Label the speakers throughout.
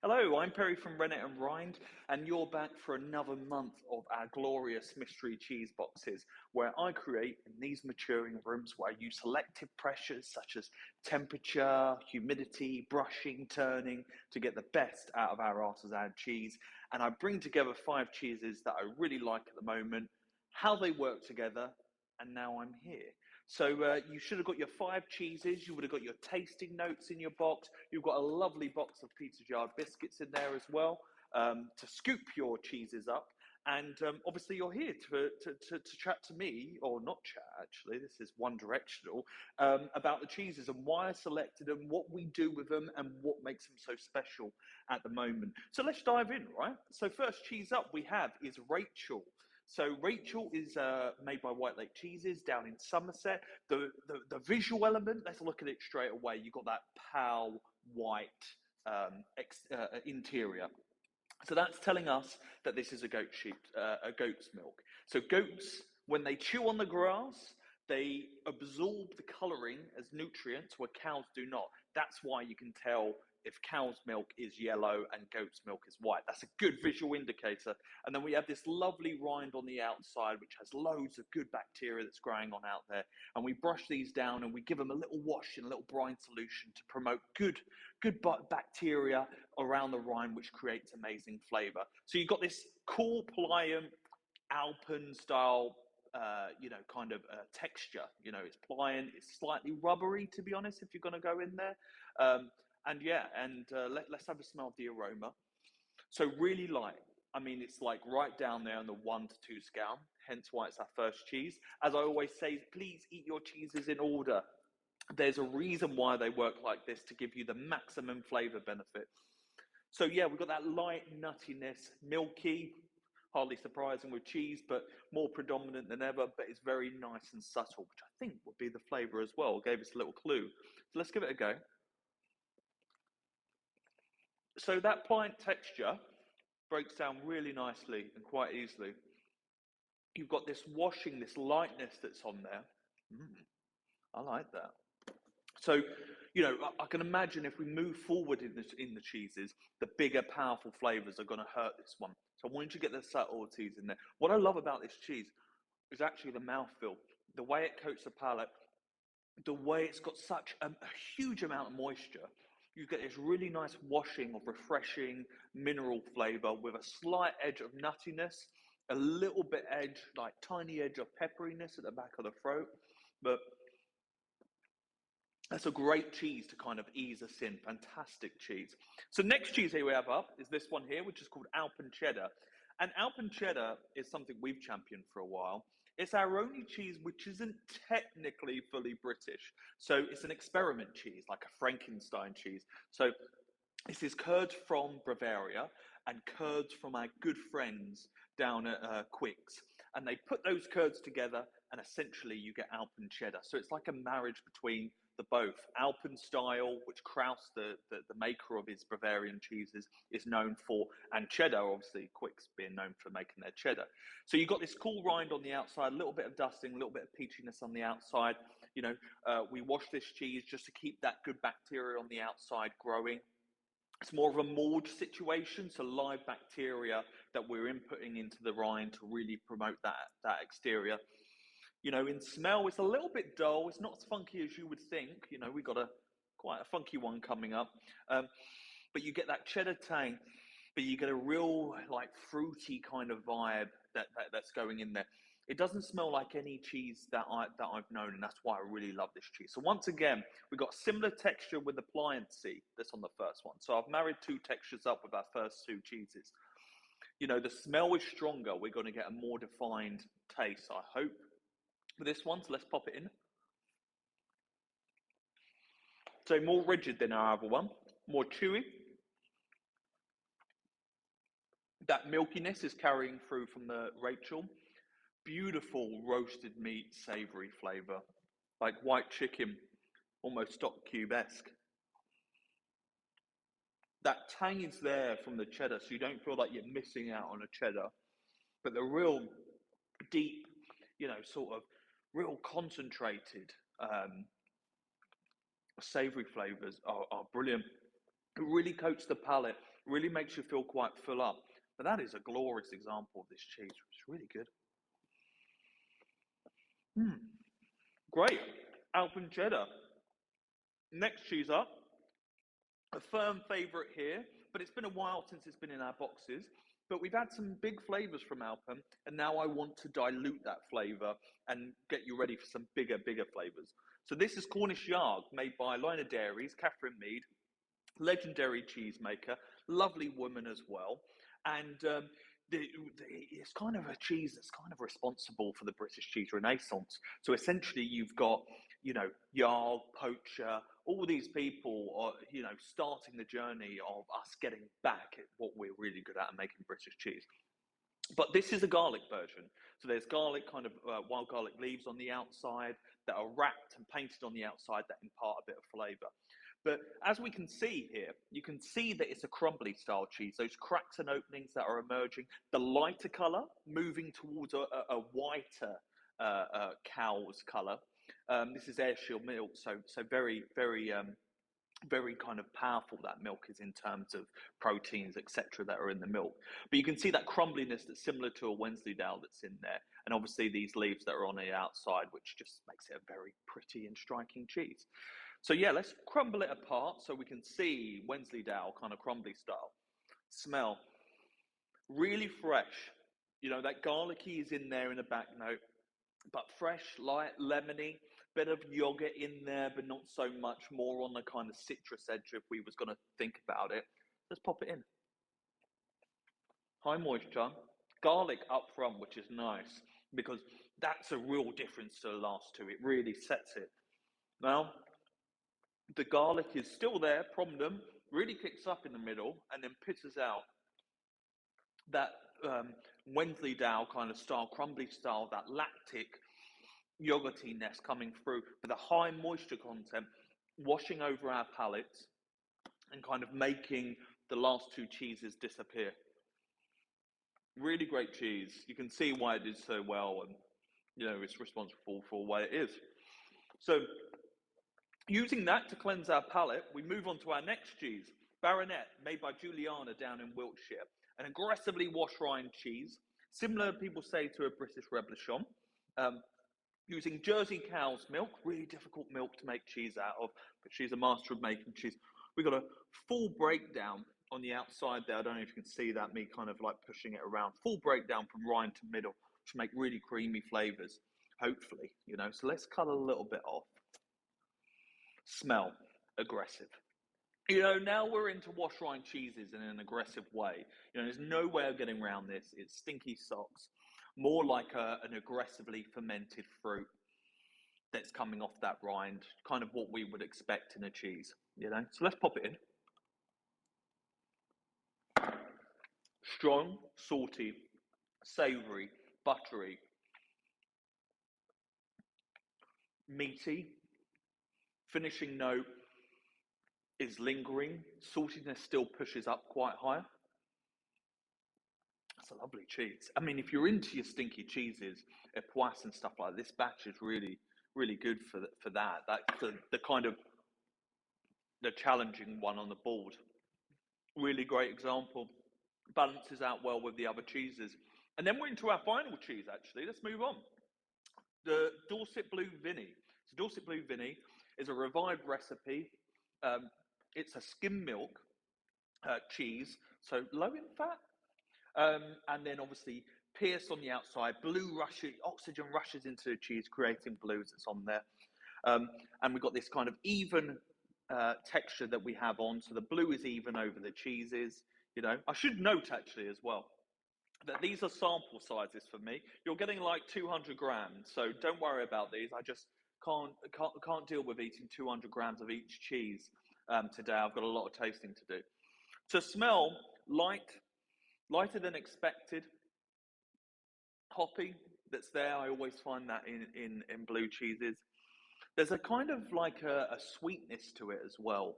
Speaker 1: Hello, I'm Perry from Rennet and Rind, and you're back for another month of our glorious mystery cheese boxes, where I create in these maturing rooms where I use selective pressures such as temperature, humidity, brushing, turning to get the best out of our artisan cheese. And I bring together 5 cheeses that I really like at the moment, how they work together, and now I'm here. So you should have got your 5 cheeses, you would have got your tasting notes in your box, you've got a lovely box of Peter Yarg biscuits in there as well to scoop your cheeses up. And obviously you're here to chat to me, or not chat actually, this is one directional, about the cheeses and why I selected them, what we do with them and what makes them so special at the moment. So let's dive in, right? So first cheese up we have is Rachel. So Rachel is made by White Lake Cheeses down in Somerset. The visual element, let's look at it straight away. You've got that pale white interior. So that's telling us that this is a goat's milk. So goats, when they chew on the grass, they absorb the colouring as nutrients where cows do not. That's why you can tell if cow's milk is yellow and goat's milk is white. That's a good visual indicator. And then we have this lovely rind on the outside, which has loads of good bacteria that's growing on out there. And we brush these down and we give them a little wash in a little brine solution to promote good bacteria around the rind, which creates amazing flavour. So you've got this cool, pliant, Alpen style kind of texture. It's pliant, it's slightly rubbery, to be honest, if you're going to go in there. Let's have a smell of the aroma. So really light. I mean, it's like right down there on the 1 to 2 scale, hence why it's our first cheese. As I always say, please eat your cheeses in order. There's a reason why they work like this, to give you the maximum flavour benefit. So yeah, we've got that light nuttiness, milky, hardly surprising with cheese, but more predominant than ever, but it's very nice and subtle, which I think would be the flavour as well. Gave us a little clue. So let's give it a go. So that pliant texture breaks down really nicely and quite easily. You've got this washing, this lightness that's on there. I like that. So, I can imagine if we move forward in the cheeses, the bigger, powerful flavors are going to hurt this one. So I want you to get the subtleties in there. What I love about this cheese is actually the mouthfeel, the way it coats the palate, the way it's got such a huge amount of moisture. You get this really nice washing of refreshing mineral flavor with a slight edge of nuttiness, a little bit edge, like tiny edge of pepperiness at the back of the throat. But that's a great cheese to kind of ease us in. Fantastic cheese. So next cheese here we have up is this one here, which is called AlpenCheddar. And AlpenCheddar is something we've championed for a while. It's our only cheese which isn't technically fully British. So it's an experiment cheese, like a Frankenstein cheese. So this is curds from Bavaria and curds from our good friends down at Quicks. And they put those curds together and essentially you get AlpenCheddar. So it's like a marriage between the both. Alpen style, which Kraus, the maker of his Bavarian cheeses, is known for, and cheddar, obviously, Quicks being known for making their cheddar. So you've got this cool rind on the outside, a little bit of dusting, a little bit of peachiness on the outside. We wash this cheese just to keep that good bacteria on the outside growing. It's more of a mold situation, so live bacteria that we're inputting into the rind to really promote that exterior. In smell, it's a little bit dull. It's not as funky as you would think. We've got quite a funky one coming up. But you get that cheddar tang, but you get a real like fruity kind of vibe that's going in there. It doesn't smell like any cheese that I've known, and that's why I really love this cheese. So once again, we've got similar texture with the pliancy that's on the first one. So I've married 2 textures up with our first 2 cheeses. The smell is stronger. We're going to get a more defined taste, I hope, with this one. So let's pop it in. So more rigid than our other one, more chewy. That milkiness is carrying through from the Rachel. Beautiful roasted meat, savory flavor, like white chicken, almost stock cube-esque. That tang is there from the cheddar, so you don't feel like you're missing out on a cheddar. But the real deep, sort of real concentrated savory flavors are brilliant. It really coats the palate Really makes you feel quite full up. But that is a glorious example of this cheese. It's really good. Great. AlpenCheddar. Next cheese up. A firm favourite here, but it's been a while since it's been in our boxes. But we've had some big flavours from Alpen, and now I want to dilute that flavour and get you ready for some bigger flavours. So this is Cornish Yarg, made by Lina Dairies, Catherine Mead, legendary cheesemaker, lovely woman as well. And it's kind of a cheese that's kind of responsible for the British cheese renaissance. So essentially you've got, Yarg, Poacher, all these people are, starting the journey of us getting back at what we're really good at, making British cheese. But this is a garlic version. So there's garlic, kind of wild garlic leaves on the outside that are wrapped and painted on the outside that impart a bit of flavour. But as we can see here, you can see that it's a crumbly style cheese. Those cracks and openings that are emerging, the lighter colour moving towards a whiter cow's colour. This is Ayrshire milk, so very, very, very kind of powerful that milk is in terms of proteins, etc., that are in the milk. But you can see that crumbliness that's similar to a Wensleydale that's in there, and obviously these leaves that are on the outside, which just makes it a very pretty and striking cheese. So yeah, let's crumble it apart so we can see Wensleydale kind of crumbly style. Smell really fresh. That garlicky is in there in the back note, but fresh, light, lemony, bit of yogurt in there, but not so much, more on the kind of citrus edge if we was going to think about it. Let's pop it in. High moisture, garlic up front, which is nice, because that's a real difference to the last two. It really sets it. Now, the garlic is still there, prominent, really kicks up in the middle, and then pisses out that Wensleydale kind of style, crumbly style, that lactic yogurtiness coming through, but the high moisture content washing over our palates and kind of making the last two cheeses disappear. Really great cheese. You can see why it did so well, and it's responsible for why it is. So using that to cleanse our palate, we move on to our next cheese, Baronet, made by Juliana down in Wiltshire. An aggressively washed rind cheese, similar, people say, to a British Reblochon. Using Jersey cow's milk, really difficult milk to make cheese out of, but she's a master of making cheese. We've got a full breakdown on the outside there. I don't know if you can see that, me kind of like pushing it around. Full breakdown from rind to middle to make really creamy flavours, hopefully, So let's cut a little bit off. Smell, aggressive. Now we're into wash rind cheeses in an aggressive way. There's no way of getting around this. It's stinky socks. More like an aggressively fermented fruit that's coming off that rind, kind of what we would expect in a cheese, So let's pop it in. Strong, salty, savoury, buttery, meaty. Finishing note is lingering. Saltiness still pushes up quite high. That's a lovely cheese. I mean, if you're into your stinky cheeses, Epoisse and stuff like this batch is really, really good for that. That's the kind of the challenging one on the board. Really great example. Balances out well with the other cheeses. And then we're into our final cheese, actually. Let's move on. The Dorset Blue Vinny. So Dorset Blue Vinny is a revived recipe. It's a skim milk cheese, so low in fat. And then obviously pierced on the outside, oxygen rushes into the cheese, creating blues that's on there. And we've got this kind of even texture that we have on, so the blue is even over the cheeses. I should note actually as well that these are sample sizes for me. You're getting like 200 grams, so don't worry about these. I just can't deal with eating 200 grams of each cheese today. I've got a lot of tasting to do. To smell, lighter than expected. Hoppy that's there. I always find that in blue cheeses. There's a kind of like a sweetness to it as well.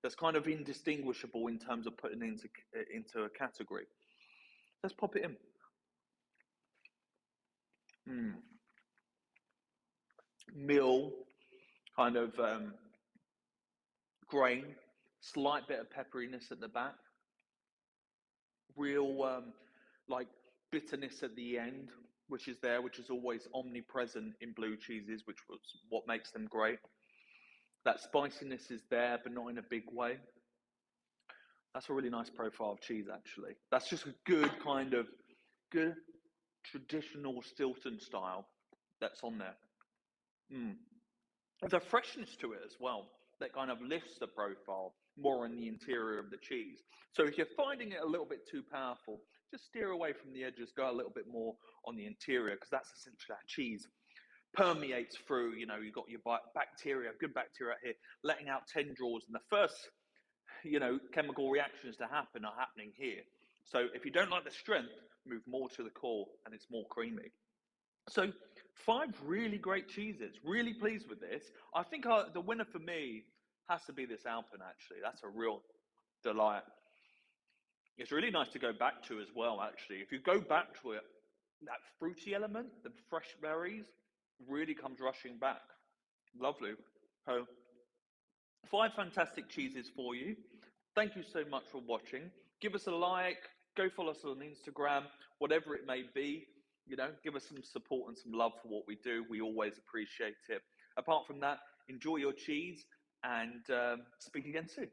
Speaker 1: That's kind of indistinguishable in terms of putting into a category. Let's pop it in. Meal, kind of grain, slight bit of pepperiness at the back. real like bitterness at the end, which is there, which is always omnipresent in blue cheeses, which was what makes them great. That spiciness is there, but not in a big way. That's a really nice profile of cheese, actually. That's just a good kind of good traditional Stilton style that's on there. There's a freshness to it as well that kind of lifts the profile more in the interior of the cheese. So if you're finding it a little bit too powerful, just steer away from the edges, go a little bit more on the interior, because that's essentially that cheese permeates through. You know, you've got your bacteria, good bacteria here, letting out tendrils, and the first, you know, chemical reactions to happen are happening here. So if you don't like the strength, move more to the core, and it's more creamy. So 5 really great cheeses. Really pleased with this. I think the winner for me has to be this Alpen, actually. That's a real delight. It's really nice to go back to as well, actually. If you go back to it, that fruity element, the fresh berries, really comes rushing back. Lovely. So 5 fantastic cheeses for you. Thank you so much for watching. Give us a like, go follow us on Instagram, whatever it may be. You know, give us some support and some love for what we do. We always appreciate it. Apart from that, enjoy your cheese and speak again soon.